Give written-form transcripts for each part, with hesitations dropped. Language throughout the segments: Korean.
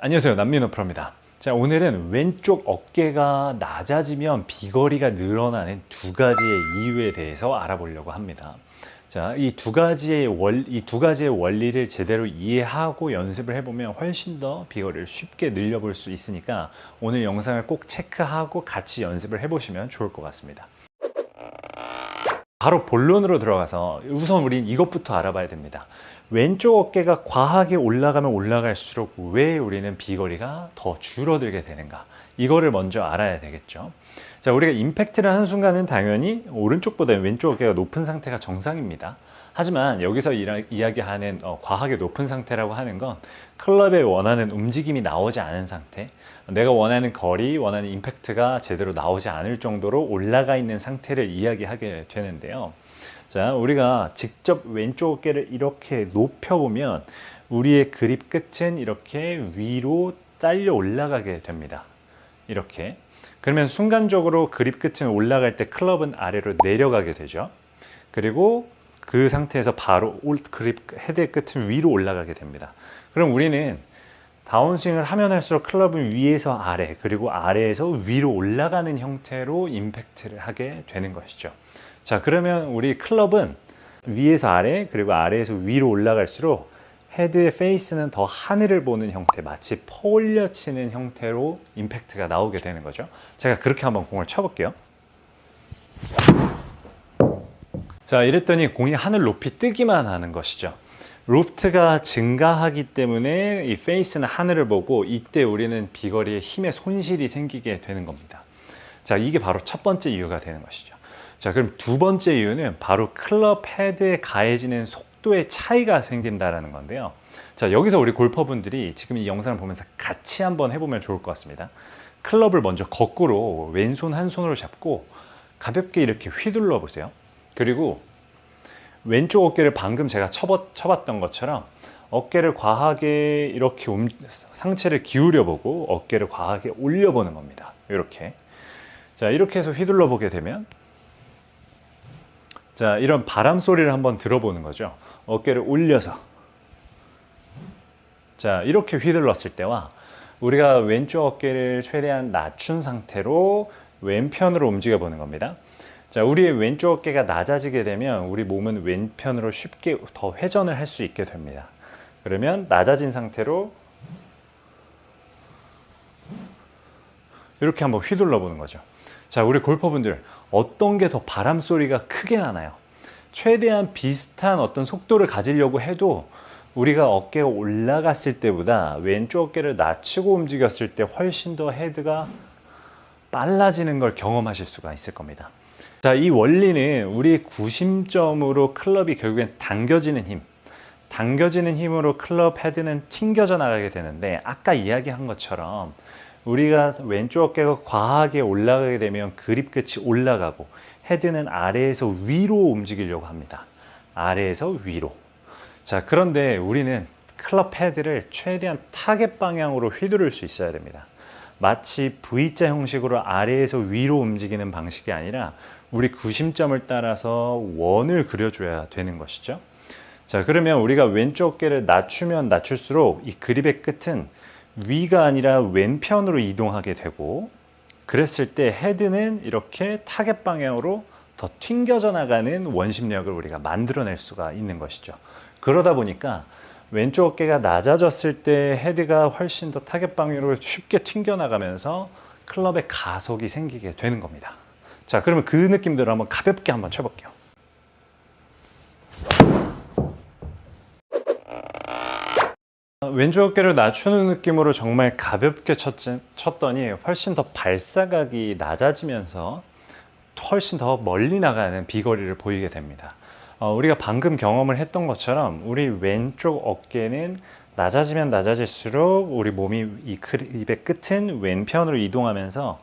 안녕하세요, 남민호 프로입니다. 자, 오늘은 왼쪽 어깨가 낮아지면 비거리가 늘어나는 두 가지의 이유에 대해서 알아보려고 합니다. 자, 이 두 가지의 원리를 제대로 이해하고 연습을 해보면 훨씬 더 비거리를 쉽게 늘려볼 수 있으니까 오늘 영상을 꼭 체크하고 같이 연습을 해보시면 좋을 것 같습니다. 바로 본론으로 들어가서 우선 우린 이것부터 알아봐야 됩니다. 왼쪽 어깨가 과하게 올라가면 올라갈수록 왜 우리는 비거리가 더 줄어들게 되는가, 이거를 먼저 알아야 되겠죠. 자, 우리가 임팩트를 하는 순간은 당연히 오른쪽보다 왼쪽 어깨가 높은 상태가 정상입니다. 하지만 여기서 이야기하는 과하게 높은 상태라고 하는 건 클럽에 원하는 움직임이 나오지 않은 상태, 내가 원하는 거리, 원하는 임팩트가 제대로 나오지 않을 정도로 올라가 있는 상태를 이야기하게 되는데요. 자, 우리가 직접 왼쪽 어깨를 이렇게 높여보면 우리의 그립 끝은 이렇게 위로 딸려 올라가게 됩니다. 이렇게. 그러면 순간적으로 그립 끝은 올라갈 때 클럽은 아래로 내려가게 되죠. 그리고 그 상태에서 바로 그립 헤드의 끝은 위로 올라가게 됩니다. 그럼 우리는 다운스윙을 하면 할수록 클럽은 위에서 아래, 그리고 아래에서 위로 올라가는 형태로 임팩트를 하게 되는 것이죠. 자, 그러면 우리 클럽은 위에서 아래, 그리고 아래에서 위로 올라갈수록 헤드의 페이스는 더 하늘을 보는 형태, 마치 퍼올려 치는 형태로 임팩트가 나오게 되는 거죠. 제가 그렇게 한번 공을 쳐볼게요. 자, 이랬더니 공이 하늘 높이 뜨기만 하는 것이죠. 로프트가 증가하기 때문에 이 페이스는 하늘을 보고, 이때 우리는 비거리에 힘의 손실이 생기게 되는 겁니다. 자, 이게 바로 첫 번째 이유가 되는 것이죠. 자, 그럼 두 번째 이유는 바로 클럽 헤드에 가해지는 속도의 차이가 생긴다는 건데요. 자, 여기서 우리 골퍼분들이 지금 이 영상을 보면서 같이 한번 해보면 좋을 것 같습니다. 클럽을 먼저 거꾸로 왼손 한 손으로 잡고 가볍게 이렇게 휘둘러 보세요. 그리고 왼쪽 어깨를 방금 제가 쳐봤던 것처럼 어깨를 과하게 이렇게 상체를 기울여 보고 어깨를 과하게 올려보는 겁니다. 이렇게. 자, 이렇게 해서 휘둘러 보게 되면, 자, 이런 바람 소리를 한번 들어보는 거죠. 어깨를 올려서, 자, 이렇게 휘둘렀을 때와 우리가 왼쪽 어깨를 최대한 낮춘 상태로 왼편으로 움직여 보는 겁니다. 자, 우리의 왼쪽 어깨가 낮아지게 되면 우리 몸은 왼편으로 쉽게 더 회전을 할 수 있게 됩니다. 그러면 낮아진 상태로 이렇게 한번 휘둘러 보는 거죠. 자, 우리 골퍼분들 어떤 게 더 바람 소리가 크게 나나요? 최대한 비슷한 어떤 속도를 가지려고 해도 우리가 어깨가 올라갔을 때보다 왼쪽 어깨를 낮추고 움직였을 때 훨씬 더 헤드가 빨라지는 걸 경험하실 수가 있을 겁니다. 자, 이 원리는 우리 구심점으로 클럽이 결국엔 당겨지는 힘으로 클럽 헤드는 튕겨져 나가게 되는데, 아까 이야기한 것처럼 우리가 왼쪽 어깨가 과하게 올라가게 되면 그립 끝이 올라가고 헤드는 아래에서 위로 움직이려고 합니다. 아래에서 위로. 자, 그런데 우리는 클럽 헤드를 최대한 타겟 방향으로 휘두를 수 있어야 됩니다. 마치 V자 형식으로 아래에서 위로 움직이는 방식이 아니라 우리 구심점을 따라서 원을 그려줘야 되는 것이죠. 자, 그러면 우리가 왼쪽 어깨를 낮추면 낮출수록 이 그립의 끝은 위가 아니라 왼편으로 이동하게 되고, 그랬을 때 헤드는 이렇게 타겟 방향으로 더 튕겨져 나가는 원심력을 우리가 만들어낼 수가 있는 것이죠. 그러다 보니까 왼쪽 어깨가 낮아졌을 때 헤드가 훨씬 더 타겟 방향으로 쉽게 튕겨 나가면서 클럽의 가속이 생기게 되는 겁니다. 자, 그러면 그 느낌대로 한번 가볍게 한번 쳐볼게요. 왼쪽 어깨를 낮추는 느낌으로 정말 가볍게 쳤더니 훨씬 더 발사각이 낮아지면서 훨씬 더 멀리 나가는 비거리를 보이게 됩니다. 우리가 방금 경험을 했던 것처럼 우리 왼쪽 어깨는 낮아지면 낮아질수록 우리 몸이 이 그립의 끝은 왼편으로 이동하면서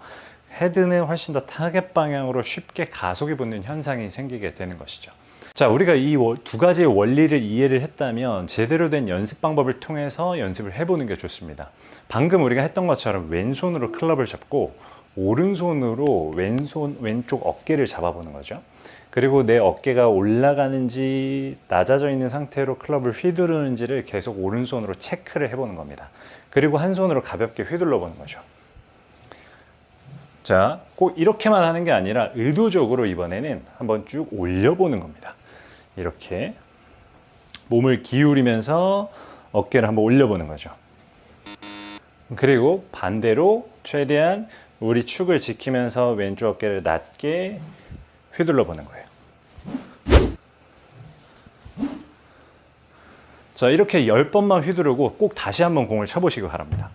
헤드는 훨씬 더 타겟 방향으로 쉽게 가속이 붙는 현상이 생기게 되는 것이죠. 자, 우리가 이 두 가지의 원리를 이해를 했다면 제대로 된 연습 방법을 통해서 연습을 해보는 게 좋습니다. 방금 우리가 했던 것처럼 왼손으로 클럽을 잡고 오른손으로 왼쪽 어깨를 잡아보는 거죠. 그리고 내 어깨가 올라가는지 낮아져 있는 상태로 클럽을 휘두르는지를 계속 오른손으로 체크를 해보는 겁니다. 그리고 한 손으로 가볍게 휘둘러 보는 거죠. 자, 꼭 이렇게만 하는 게 아니라 의도적으로 이번에는 한번 쭉 올려보는 겁니다. 이렇게 몸을 기울이면서 어깨를 한번 올려보는 거죠. 그리고 반대로 최대한 우리 축을 지키면서 왼쪽 어깨를 낮게 휘둘러 보는 거예요. 자, 이렇게 10번만 휘두르고 꼭 다시 한번 공을 쳐보시기 바랍니다.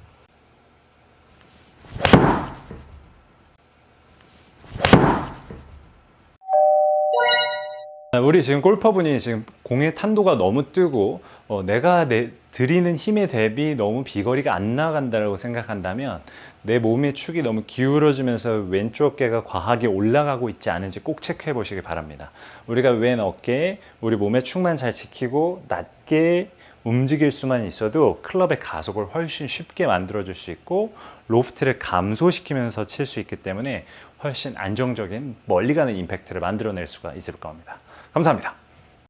우리 지금 골퍼분이 지금 공의 탄도가 너무 뜨고 내가 들이는 힘에 대비 너무 비거리가 안 나간다고 생각한다면 내 몸의 축이 너무 기울어지면서 왼쪽 어깨가 과하게 올라가고 있지 않은지 꼭 체크해 보시기 바랍니다. 우리가 왼 어깨에 우리 몸의 축만 잘 지키고 낮게 움직일 수만 있어도 클럽의 가속을 훨씬 쉽게 만들어 줄 수 있고 로프트를 감소시키면서 칠 수 있기 때문에 훨씬 안정적인 멀리 가는 임팩트를 만들어낼 수가 있을 겁니다. 감사합니다.